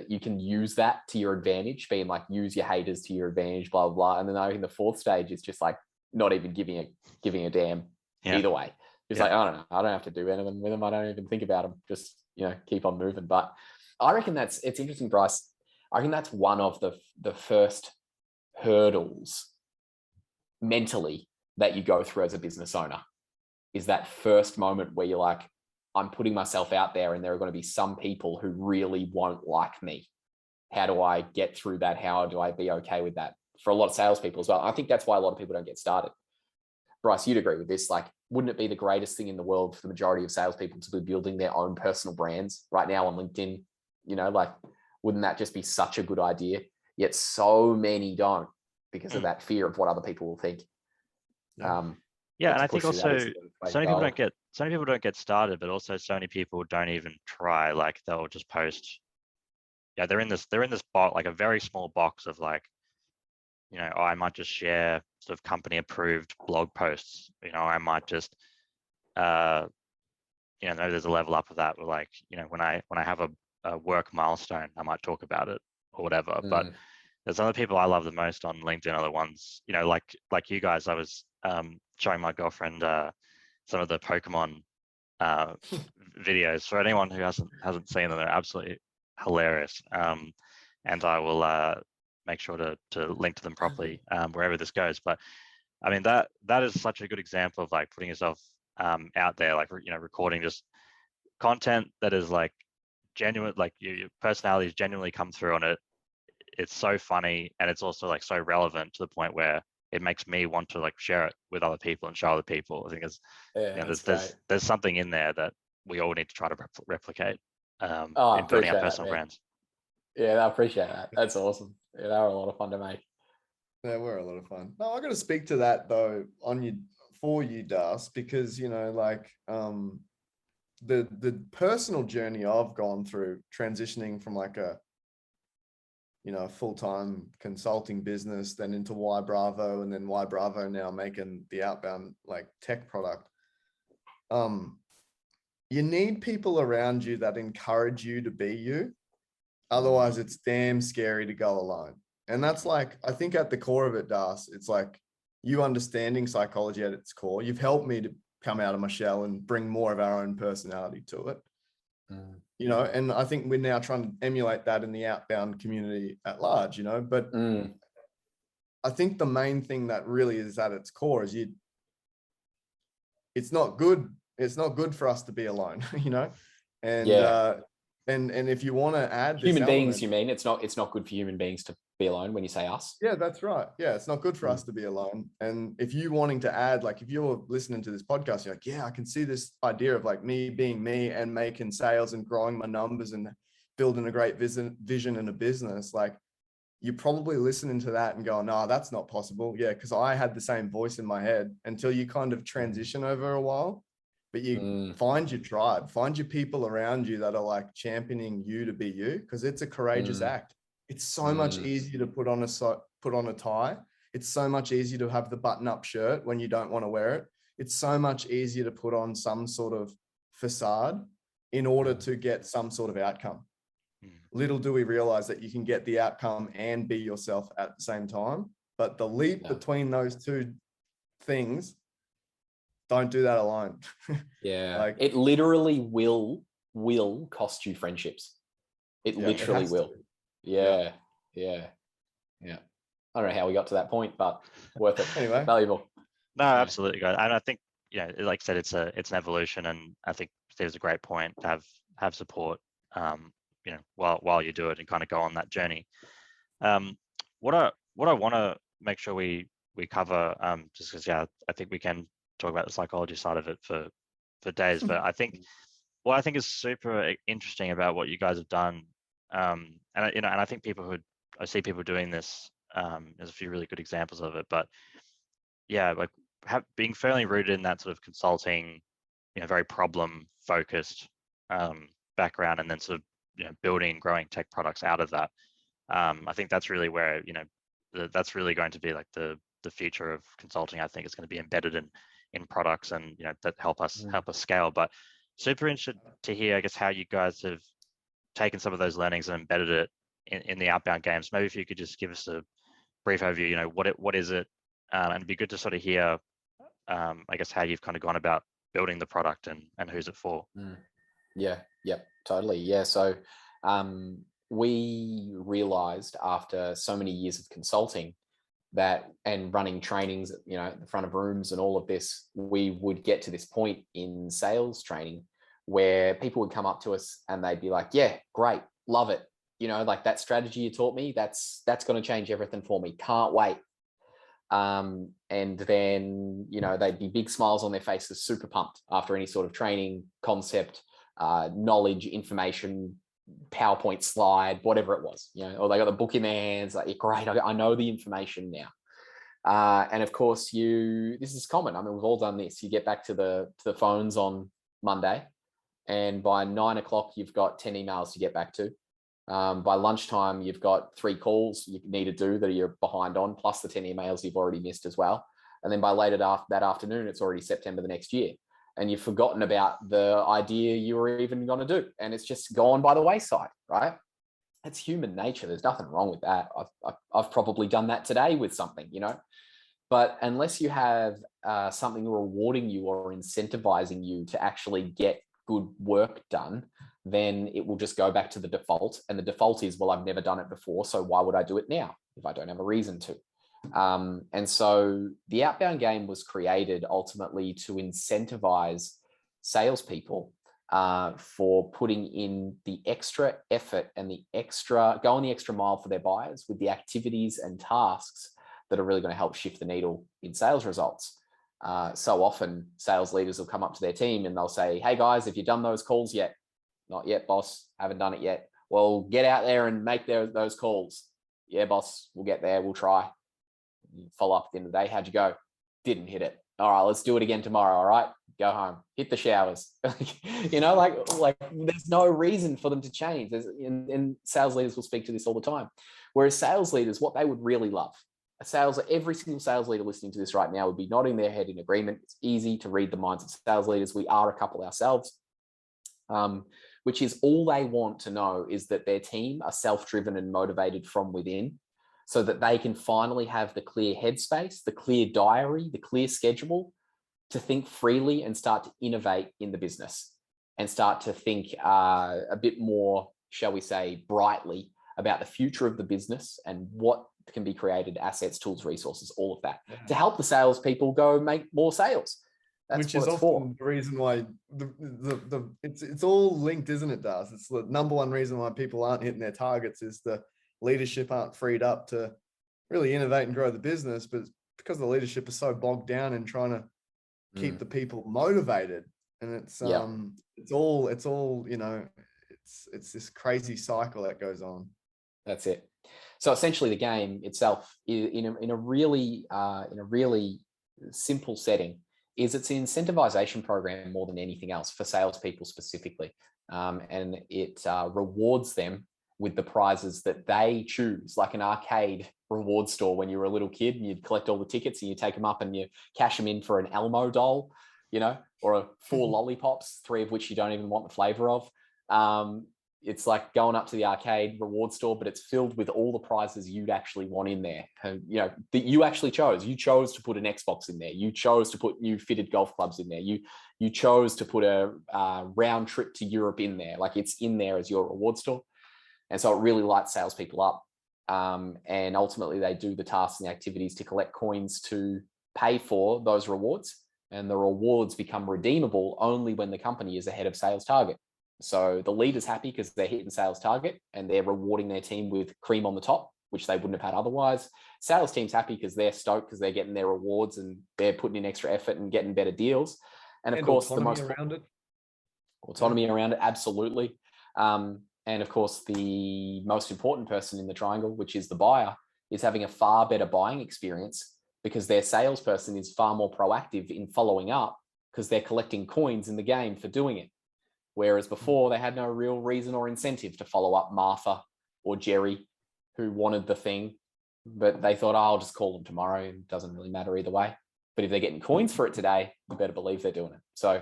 you can use that to your advantage, being like, use your haters to your advantage, blah, blah, blah. And then I think the fourth stage is just like not even giving a damn either way. It's like, I don't know, I don't have to do anything with them. I don't even think about them. Just, you know, keep on moving. But I reckon it's interesting, Bryce. I think that's one of the first hurdles mentally that you go through as a business owner, is that first moment where you're like, I'm putting myself out there and there are going to be some people who really won't like me. How do I get through that? How do I be okay with that? For a lot of salespeople as well. I think that's why a lot of people don't get started. Bryce, you'd agree with this. Like, wouldn't it be the greatest thing in the world for the majority of salespeople to be building their own personal brands right now on LinkedIn? You know, like, wouldn't that just be such a good idea? Yet so many don't, because of that fear of what other people will think. Yeah, and I think also so many people don't get started, but also so many people don't even try. Like, they'll just post. Yeah, they're in this box, like a very small box of like, you know, I might just share sort of company approved blog posts. You know, I might just, you know, maybe there's a level up of that where, like, you know, when I have a work milestone, I might talk about it or whatever. But there's other people I love the most on LinkedIn are the ones, you know, like you guys. I was showing my girlfriend some of the Pokemon videos. For anyone who hasn't seen them, they're absolutely hilarious. And I will make sure to link to them properly wherever this goes. But I mean, that is such a good example of like putting yourself out there, like, you know, recording just content that is like genuine, like your personality has genuinely come through on it. it's so funny, and it's also like so relevant to the point where it makes me want to like share it with other people and show other people. I think there's something in there that we all need to try to replicate in building our personal brands. Yeah, I appreciate that. That's awesome. Yeah, they were a lot of fun to make. They were a lot of fun. No, I got to speak to that though for you, Darcy, because like the personal journey I've gone through transitioning from like a full-time consulting business, then into WhyBravo, and then WhyBravo now making the outbound like tech product. You need people around you that encourage you to be you. Otherwise, it's damn scary to go alone. And that's like, I think at the core of it, Darcy, it's like you understanding psychology at its core. You've helped me to come out of my shell and bring more of our own personality to it. And I think we're now trying to emulate that in the outbound community at large, but I think the main thing that really is at its core is it's not good for us to be alone, and if you want to add this human beings, element, you mean it's not good for human beings to be alone when you say us? Yeah, that's right. Yeah, it's not good for us to be alone. And if you wanting to add, like if you're listening to this podcast, you're like, yeah, I can see this idea of like me being me and making sales and growing my numbers and building a great vision in a business. Like you're probably listening to that and going, no, that's not possible. Yeah, because I had the same voice in my head until you kind of transition over a while. But you find your tribe, find your people around you that are like championing you to be you, because it's a courageous act. It's so much easier to put on a tie. It's so much easier to have the button-up shirt when you don't want to wear it. It's so much easier to put on some sort of facade in order to get some sort of outcome. Little do we realize that you can get the outcome and be yourself at the same time. But the leap between those two things, don't do that alone. Yeah. Like it literally will cost you friendships. It literally will. Yeah. I don't know how we got to that point, but worth it. Anyway, valuable. No, absolutely, guys. And I think, like I said, it's an evolution, and I think Steve's a great point to have support, while you do it and kind of go on that journey. What I want to make sure we cover, just because I think we can talk about the psychology side of it for days, but I think what I think is super interesting about what you guys have done, and I think I see people doing this. There's a few really good examples of it, but like being fairly rooted in that sort of consulting, very problem focused background, and then sort of building and growing tech products out of that. I think that's really where that's really going to be like the future of consulting. I think it's going to be embedded in products, and that help us scale. But super interested to hear, I guess, how you guys have taken some of those learnings and embedded it in the outbound games. Maybe if you could just give us a brief overview, what is it, and it'd be good to sort of hear, I guess, how you've kind of gone about building the product and who's it for. Totally. Yeah, so we realized after so many years of consulting that, and running trainings, at the front of rooms and all of this, we would get to this point in sales training where people would come up to us and they'd be like, yeah, great, love it. Like that strategy you taught me, that's going to change everything for me. Can't wait. And then, they'd be big smiles on their faces, super pumped after any sort of training, concept, knowledge, information, PowerPoint slide, whatever it was, or they got the book in their hands, like, great, I know the information now. And of course this is common. I mean, we've all done this. You get back to the phones on Monday, and by 9 o'clock, you've got 10 emails to get back to. By lunchtime, you've got 3 calls you need to do that you're behind on, plus the 10 emails you've already missed as well. And then by later that afternoon, it's already September the next year. And you've forgotten about the idea you were even going to do. And it's just gone by the wayside, right? It's human nature. There's nothing wrong with that. I've probably done that today with something, But unless you have something rewarding you or incentivizing you to actually get good work done, then it will just go back to the default. And the default is, well, I've never done it before, so why would I do it now if I don't have a reason to? And so the outbound game was created ultimately to incentivize salespeople for putting in the extra effort and going the extra mile for their buyers with the activities and tasks that are really going to help shift the needle in sales results. So often sales leaders will come up to their team and they'll say, hey guys, have you done those calls yet? Not yet, boss. Haven't done it yet. Well, get out there and make those calls. Yeah, boss, we'll get there. We'll try. You follow up at the end of the day. How'd you go? Didn't hit it. All right, let's do it again tomorrow. All right, go home. Hit the showers. You know, like there's no reason for them to change. And sales leaders will speak to this all the time. Whereas sales leaders, what they would really love, every single sales leader listening to this right now would be nodding their head in agreement. It's easy to read the minds of sales leaders. We are a couple ourselves. Which is all they want to know is that their team are self-driven and motivated from within, so that they can finally have the clear headspace, the clear diary, the clear schedule to think freely and start to innovate in the business and start to think a bit more, shall we say, brightly about the future of the business and what can be created, assets, tools, resources, all of that, to help the salespeople go make more sales. That's which is often the reason why it's all linked, isn't it, Darcy? It's the number one reason why people aren't hitting their targets is the leadership aren't freed up to really innovate and grow the business, but it's because the leadership is so bogged down in trying to keep the people motivated. And it's all, you know, it's this crazy cycle that goes on. That's it. So essentially the game itself in a really simple setting is it's an incentivization program more than anything else for salespeople specifically. And it rewards them with the prizes that they choose, like an arcade reward store when you were a little kid and you'd collect all the tickets and you take them up and you cash them in for an Elmo doll, you know, or 4 lollipops, 3 of which you don't even want the flavor of. It's like going up to the arcade reward store, but it's filled with all the prizes you'd actually want in there. You know, that you actually chose. You chose to put an Xbox in there. You chose to put new fitted golf clubs in there. You chose to put a round trip to Europe in there. Like, it's in there as your reward store. And so it really lights salespeople up. And ultimately they do the tasks and the activities to collect coins to pay for those rewards. And the rewards become redeemable only when the company is ahead of sales target. So the leader's happy because they're hitting sales target and they're rewarding their team with cream on the top, which they wouldn't have had otherwise. Sales team's happy because they're stoked because they're getting their rewards and they're putting in extra effort and getting better deals. And of course, the most autonomy around it, absolutely. And of course, the most important person in the triangle, which is the buyer, is having a far better buying experience because their salesperson is far more proactive in following up because they're collecting coins in the game for doing it. Whereas before they had no real reason or incentive to follow up Martha or Jerry, who wanted the thing, but they thought, oh, I'll just call them tomorrow. It doesn't really matter either way. But if they're getting coins for it today, you better believe they're doing it. So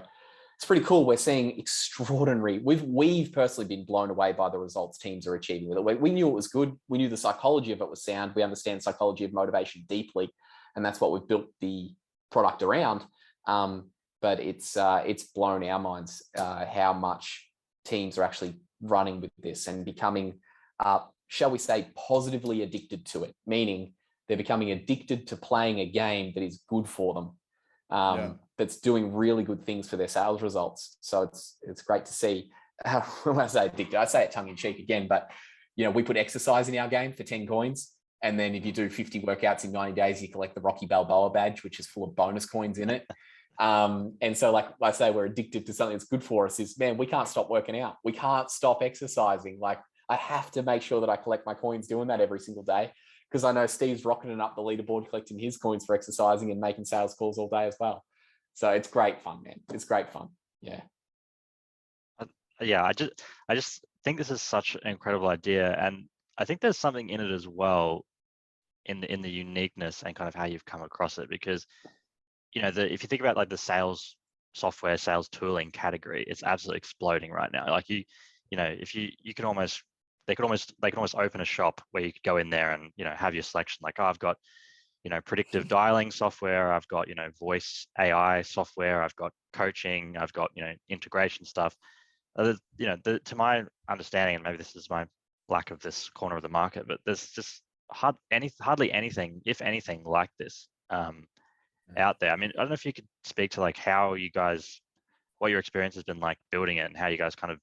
it's pretty cool. We're seeing extraordinary. We've personally been blown away by the results teams are achieving with it. We knew it was good. We knew the psychology of it was sound. We understand psychology of motivation deeply, and that's what we've built the product around. But it's blown our minds how much teams are actually running with this and becoming, shall we say, positively addicted to it, meaning they're becoming addicted to playing a game that is good for them, that's doing really good things for their sales results. So it's great to see. When I say addicted, I say it tongue in cheek again, but you know, we put exercise in our game for 10 coins. And then if you do 50 workouts in 90 days, you collect the Rocky Balboa badge, which is full of bonus coins in it. And so, like I say, we're addicted to something that's good for us. Is, man, we can't stop working out. We can't stop exercising. Like, I have to make sure that I collect my coins doing that every single day, because I know Steve's rocketing up the leaderboard, collecting his coins for exercising and making sales calls all day as well. So it's great fun, man. It's great fun. Yeah. Yeah. I just think this is such an incredible idea. And I think there's something in it as well in the uniqueness and kind of how you've come across it, because you know, if you think about like the sales software, sales tooling category, it's absolutely exploding right now. Like you know, if you could almost, they could almost open a shop where you could go in there and, you know, have your selection. Like, oh, I've got, you know, predictive dialing software. I've got, you know, voice AI software. I've got coaching. I've got, you know, integration stuff. You know, to my understanding, and maybe this is my lack of this corner of the market, but there's just hardly anything, if anything, like this. Out there. I mean, I don't know if you could speak to like how you guys, what your experience has been like building it and how you guys kind of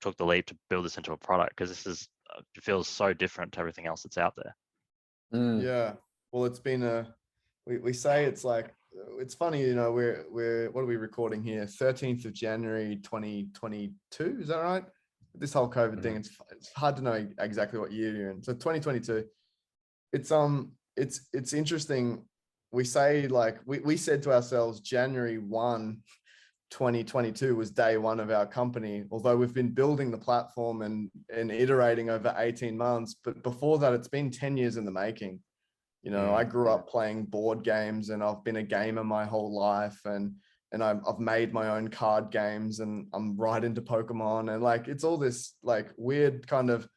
took the leap to build this into a product, because this is it feels so different to everything else that's out there. Yeah, well, it's been we say it's like, it's funny, you know, we're what are we recording here, 13th of January 2022, is that right? This whole COVID thing, it's hard to know exactly what year you're in. So 2022, it's interesting. We say, like, we said to ourselves January 1 2022 was day one of our company, although we've been building the platform and iterating over 18 months. But before that, it's been 10 years in the making. You know, I grew up playing board games, and I've been a gamer my whole life, and I've made my own card games, and I'm right into Pokemon, and like, it's all this like weird kind of,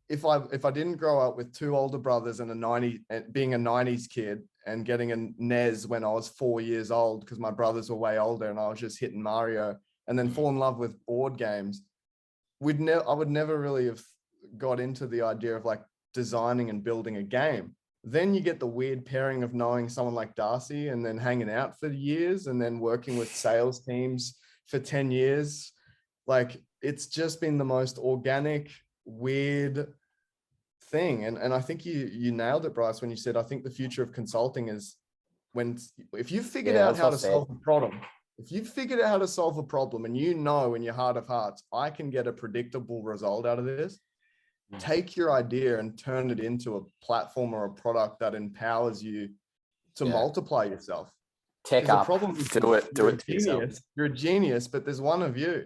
if I didn't grow up with two older brothers and being a 90s kid and getting a NES when I was 4 years old, because my brothers were way older and I was just hitting Mario, and then fall in love with board games, I would never really have got into the idea of like designing and building a game. Then you get the weird pairing of knowing someone like Darcy and then hanging out for years and then working with sales teams for 10 years. Like, it's just been the most organic, weird thing. And I think you nailed it, Bryce, when you said, I think the future of consulting is if you figured out how to solve a problem, if you figured out how to solve a problem and you know in your heart of hearts, I can get a predictable result out of this, take your idea and turn it into a platform or a product that empowers you to multiply yourself. Tech up, problem do it to yourself. You're a genius, but there's one of you.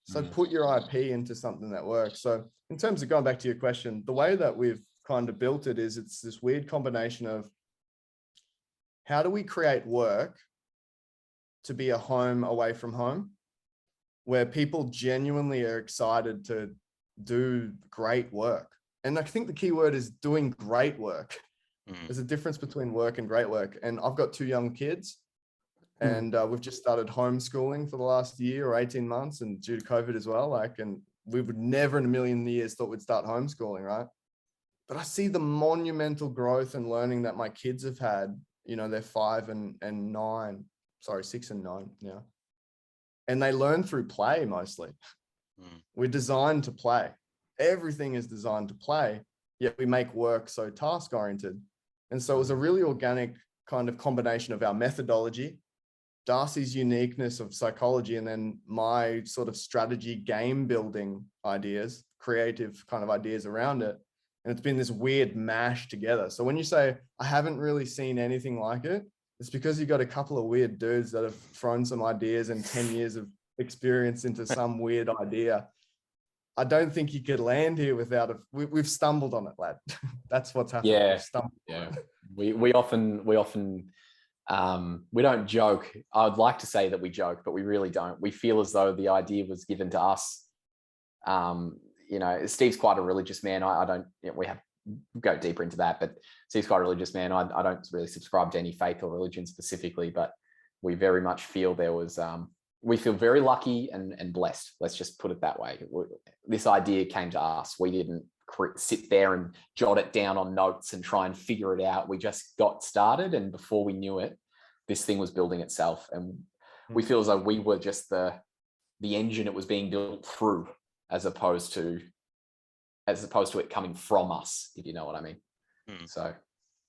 So put your IP into something that works. So in terms of going back to your question, the way that we've kind of built it is it's this weird combination of how do we create work to be a home away from home, where people genuinely are excited to do great work. And I think the key word is doing great work. There's a difference between work and great work. And I've got 2 young kids, and we've just started homeschooling for the last year or 18 months, and due to COVID as well. Like, and we would never in a million years thought we'd start homeschooling, right? But I see the monumental growth and learning that my kids have had. You know, they're 6 and 9 now. And they learn through play mostly. We're designed to play. Everything is designed to play, yet we make work so task oriented. And so it was a really organic kind of combination of our methodology, Darcy's uniqueness of psychology, and then my sort of strategy, game building ideas, creative kind of ideas around it. And it's been this weird mash together. So when you say, I haven't really seen anything like it, it's because you've got a couple of weird dudes that have thrown some ideas and 10 years of experience into some weird idea. I don't think you could land here without we've stumbled on it, lad. That's what's happened. Yeah. We often we don't joke. I would like to say that we joke, but we really don't. We feel as though the idea was given to us. You know, Steve's quite a religious man. I don't, you know, we have go deeper into that, but Steve's quite a religious man. I don't really subscribe to any faith or religion specifically, but we very much feel there was, we feel very lucky and blessed. Let's just put it that way. This idea came to us. We didn't sit there and jot it down on notes and try and figure it out. We just got started, and before we knew it, this thing was building itself. And we feel as though we were just the engine it was being built through, as opposed to it coming from us, if you know what I mean. So,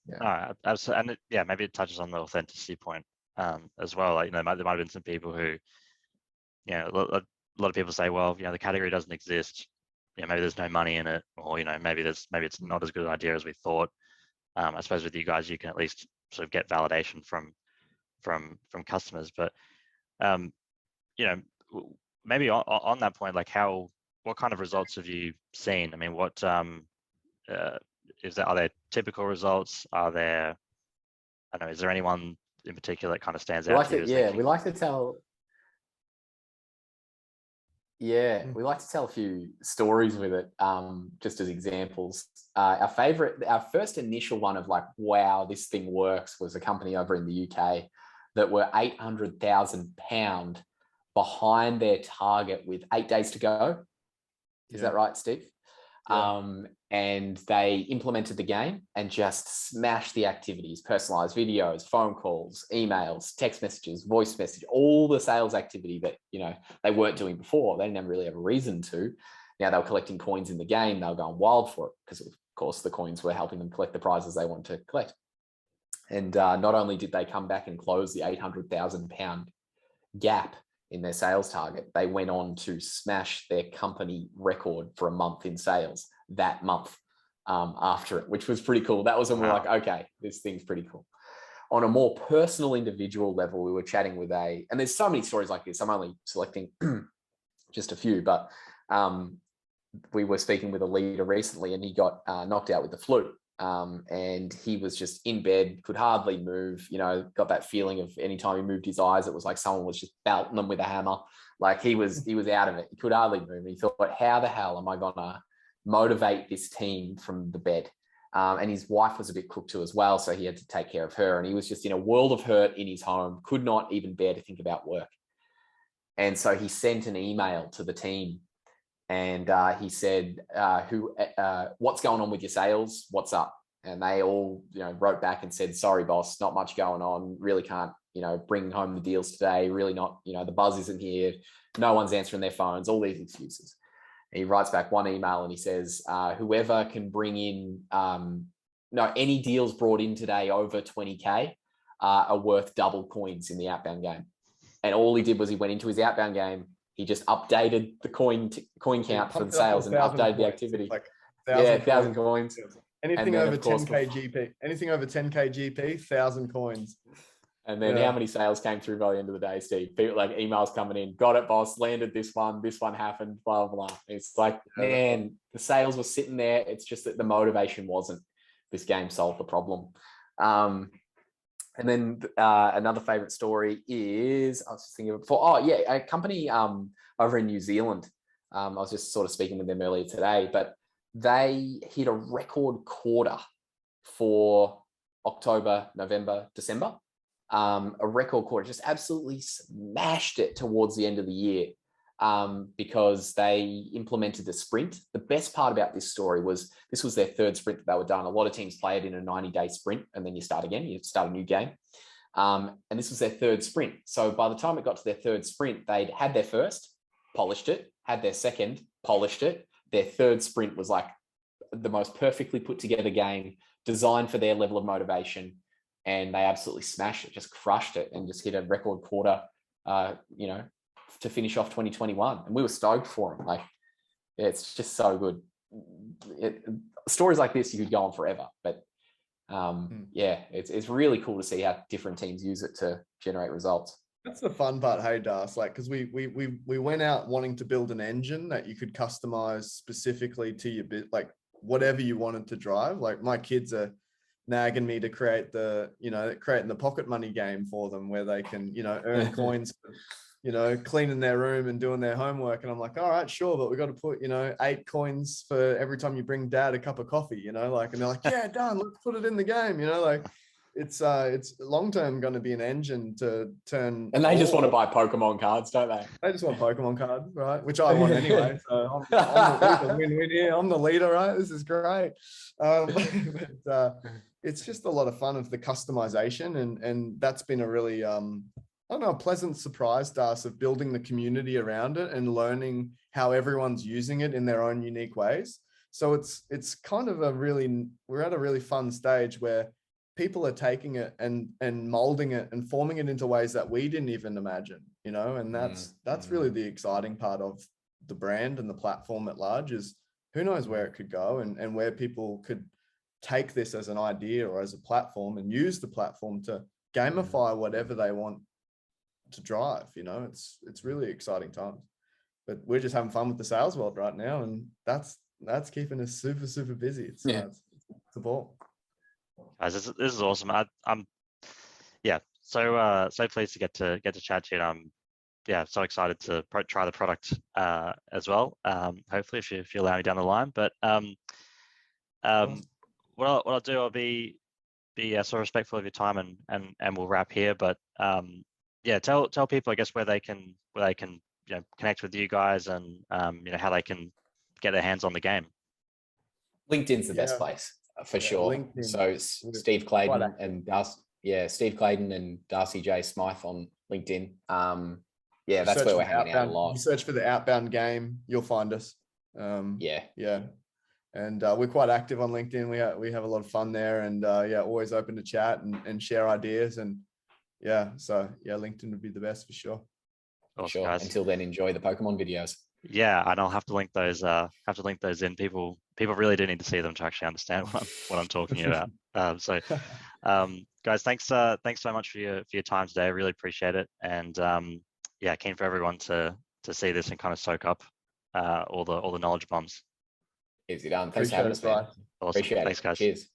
yeah. All right, absolutely. And maybe it touches on the authenticity point as well. Like, you know, there might have been some people who, you know, a lot of people say, well, you know, the category doesn't exist. You know, maybe there's no money in it, or, you know, maybe it's not as good an idea as we thought. I suppose with you guys, you can at least sort of get validation from customers. But you know, maybe on that point, like what kind of results have you seen? I mean, what are there typical results? Are there, I don't know, is there anyone in particular that kind of stands out to you? Yeah, we like to tell. Yeah, we like to tell a few stories with it, just as examples. Our first initial one of like, wow, this thing works, was a company over in the UK that were £800,000 behind their target with 8 days to go. Is that right, Steve? And they implemented the game and just smashed the activities, personalized videos, phone calls, emails, text messages, voice message, all the sales activity that, they weren't doing before. They didn't really have a reason to. Now they were collecting coins in the game. They were going wild for it because, of course, the coins were helping them collect the prizes they wanted to collect. And not only did they come back and close the £800,000 gap in their sales target, they went on to smash their company record for a month in sales that month after it, which was pretty cool. That was when we were like, okay, this thing's pretty cool. On a more personal, individual level, we were chatting with and there's so many stories like this. I'm only selecting just a few, but we were speaking with a leader recently and he got knocked out with the flu. And he was just in bed, could hardly move, got that feeling of anytime he moved his eyes, it was like someone was just belting them with a hammer. Like he was out of it. He could hardly move. And he thought, how the hell am I going to motivate this team from the bed? And his wife was a bit crook too as well. So he had to take care of her. And he was just in a world of hurt in his home, could not even bear to think about work. And so he sent an email to the team. And he said, what's going on with your sales? What's up? And they all, wrote back and said, sorry, boss, not much going on. Really can't, bring home the deals today. Really not, the buzz isn't here. No one's answering their phones, all these excuses. And he writes back one email and he says, whoever can bring in, any deals brought in today over 20K are worth double coins in the outbound game. And all he did was he went into his outbound game. He just updated the coin count for the sales and updated the activity. Like 1,000 coins. Anything over 10K GP. Anything over 10K GP, 1,000 coins. And then how many sales came through by the end of the day, Steve? People like emails coming in, got it, boss, landed this one happened, blah, blah, blah. It's like, man, the sales were sitting there. It's just that the motivation wasn't. This game solved the problem. And then another favorite story is, I was just thinking of a company over in New Zealand. I was just sort of speaking with them earlier today, but they hit a record quarter for October, November, December. A record quarter, just absolutely smashed it towards the end of the year because they implemented the sprint. The best part about this story was this was their third sprint that they were done. A lot of teams play it in a 90-day sprint and then you start again, you start a new game. And this was their third sprint. So by the time it got to their third sprint, they'd had their first, polished it, had their second, polished it. Their third sprint was like the most perfectly put together game designed for their level of motivation. And they absolutely smashed it, just crushed it and just hit a record quarter, to finish off 2021. And we were stoked for them. Like, it's just so good. Stories like this, you could go on forever, but it's really cool to see how different teams use it to generate results. That's the fun part, hey, Darcy. Like, because we went out wanting to build an engine that you could customize specifically to your bit, like whatever you wanted to drive. Like my kids are nagging me to creating the pocket money game for them where they can, earn coins for, cleaning their room and doing their homework. And I'm like, all right, sure. But we got to put, 8 coins for every time you bring dad a cup of coffee, and they're like, yeah, done. Let's put it in the game. It's long-term going to be an engine to turn. And they just want to buy Pokemon cards, don't they? They just want Pokemon cards, right? Which I want anyway. So I'm the win-win here. I'm the leader, right? This is great. But it's just a lot of fun of the customization. And that's been a really, a pleasant surprise to us of building the community around it and learning how everyone's using it in their own unique ways. So it's kind of we're at a really fun stage where people are taking it and molding it and forming it into ways that we didn't even imagine, and that's really the exciting part of the brand and the platform at large is who knows where it could go and where people could take this as an idea or as a platform and use the platform to gamify whatever they want to drive. It's really exciting times, but we're just having fun with the sales world right now, and that's keeping us super, super busy. It's a ball. Guys, this is awesome. I'm so pleased to get to chat to you. And I'm so excited to try the product as well. Hopefully, if you allow me down the line. But what I'll do, I'll be sort of respectful of your time and we'll wrap here. But tell people, I guess, where they can connect with you guys and how they can get their hands on the game. LinkedIn's the best Yeah. place for Yeah, sure. LinkedIn. So We're Steve quite Claydon active. and Darcy, Steve Claydon and Darcy J Smyth on LinkedIn. Yeah, that's Search where for we're the hanging out a outbound. lot. You search for the outbound game, you'll find us. Yeah. Yeah. And we're quite active on LinkedIn. We have a lot of fun there, and yeah, always open to chat and share ideas. And yeah, so yeah, LinkedIn would be the best for sure. Awesome, Sure. guys. Until then, enjoy the Pokemon videos. Yeah, and I'll have to link those. In. People really do need to see them to actually understand what I'm talking about. Guys, thanks so much for your time today. I really appreciate it, and yeah, keen for everyone to see this and kind of soak up all the knowledge bombs. Easy done. Thanks for Appreciate having it, us, man. Bryce. Awesome. Appreciate Thanks, it. guys. Cheers.